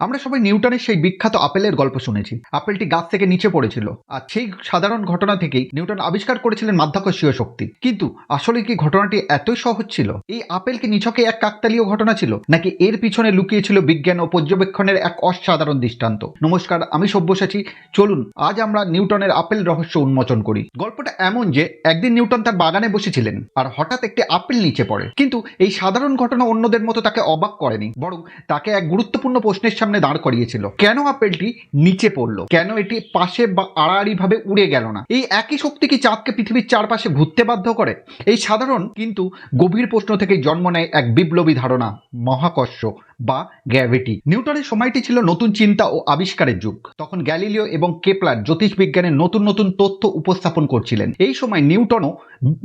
আমরা সবাই নিউটনের সেই বিখ্যাত আপেলের গল্প শুনেছি। আপেলটি গাছ থেকে নিচে পড়েছিল, আর সেই সাধারণ ঘটনা থেকেই নিউটন আবিষ্কার করেছিলেন মাধ্যাকর্ষীয় শক্তি। কিন্তু আসলে কি ঘটনাটি এতই সহজ ছিল? এই আপেল কি নিছকে এক কাকতালীয় ঘটনা ছিল, নাকি এর পিছনে লুকিয়ে ছিল বিজ্ঞান ও পর্যবেক্ষণের এক অসাধারণ দৃষ্টান্ত? নমস্কার, আমি সব্যসাচী। চলুন আজ আমরা নিউটনের আপেল রহস্য উন্মোচন করি। গল্পটা এমন যে একদিন নিউটন তার বাগানে বসেছিলেন, আর হঠাৎ একটি আপেল নিচে পড়ে। কিন্তু এই সাধারণ ঘটনা অন্যদের মতো তাকে অবাক করেনি, বরং তাকে এক গুরুত্বপূর্ণ প্রশ্নের সামনে দাঁড় করিয়েছিল। কেন আপেলটি নিচে পড়লো? কেন এটি পাশে বা আড়াআড়ি ভাবে উড়ে গেল না? এই একই শক্তি কি চাঁদকে পৃথিবীর চারপাশে ঘুরতে বাধ্য করে? এই সাধারণ কিন্তু গভীর প্রশ্ন থেকেই জন্ম নেয় এক বিপ্লবী ধারণা, মহাকর্ষ বা গ্র্যাভিটি। নিউটনের সময়টি ছিল নতুন চিন্তা ও আবিষ্কারের যুগ। তখন গ্যালিলিও এবং কেপলার জ্যোতিষবিজ্ঞানের নতুন নতুন তথ্য উপস্থাপন করছিলেন। এই সময় নিউটনও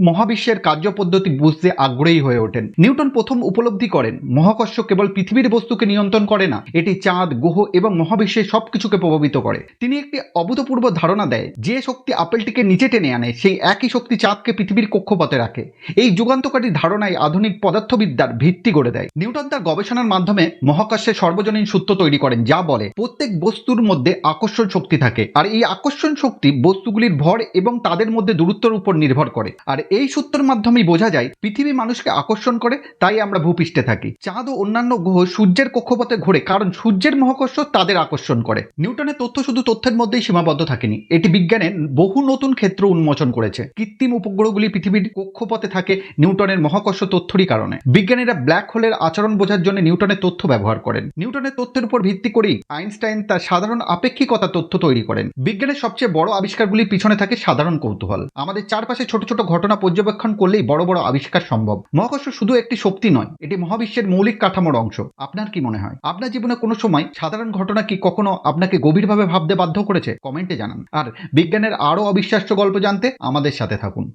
মহাবিশ্বের কার্যপদ্ধতি বুঝতে আগ্রহী হয়ে ওঠেন। নিউটন প্রথম উপলব্ধি করেন মহাকর্ষ কেবল পৃথিবীর বস্তুকে নিয়ন্ত্রণ করে না, এটি চাঁদ, গ্রহ এবং মহাবিশ্বের সবকিছুকে প্রভাবিত করে। তিনি একটি অভূতপূর্ব ধারণা দেয়, যে শক্তি আপেলটিকে নিচে টেনে আনে সেই একই শক্তি চাঁদকে পৃথিবীর কক্ষপথে রাখে। এই যুগান্তকারী ধারণাই আধুনিক পদার্থবিদ্যার ভিত্তি গড়ে দেয়। নিউটন তার গবেষণার মাধ্যমে মহাকাশের সর্বজনীন সূত্র তৈরি করেন, যা বলে প্রত্যেক বস্তুর মধ্যে আকর্ষণ শক্তি থাকে, আর এই আকর্ষণ শক্তি বস্তুগুলির ভর এবং তাদের মধ্যে দূরত্বের উপর নির্ভর করে। আর এই সূত্রের মাধ্যমেই বোঝা যায় পৃথিবী মানুষকে আকর্ষণ করে, তাই আমরা ভূপৃষ্ঠে থাকি। চাঁদ ও অন্যান্য গ্রহ সূর্যের কক্ষপথে ঘোরে, কারণ সূর্যের মহাকর্ষ তাদের আকর্ষণ করে। নিউটনের তথ্য শুধু তথ্যের মধ্যেই সীমাবদ্ধ থাকেনি, এটি বিজ্ঞানের বহু নতুন ক্ষেত্র উন্মোচন করেছে। কৃত্রিম উপগ্রহগুলি পৃথিবীর কক্ষপথে থাকে নিউটনের মহাকর্ষ তথ্যেরই কারণে। বিজ্ঞানীরা ব্ল্যাক হোলের আচরণ বোঝার জন্য নিউটনের তথ্য ব্যবহার করেন। নিউটনের তথ্যের উপর ভিত্তি করেই আইনস্টাইন তার সাধারণ আপেক্ষিকতা তথ্য তৈরি করেন। বিজ্ঞানের সবচেয়ে বড় আবিষ্কারগুলির পিছনে থাকে সাধারণ কৌতূহল। আমাদের চারপাশে ছোট ছোট ঘটনা পর্যবেক্ষণ করলেই বড় বড় আবিষ্কার সম্ভব। মহাকর্ষ শুধু একটি শক্তি নয়, এটি মহাবিশ্বের মৌলিক কাঠামোর অংশ। আপনার কি মনে হয়, আপনার জীবনে কোনো সময় সাধারণ ঘটনা কি কখনো আপনাকে গভীরভাবে ভাবতে বাধ্য করেছে? কমেন্টে জানান। আর বিজ্ঞানের আরও অবিশ্বাস্য গল্প জানতে আমাদের সাথে থাকুন।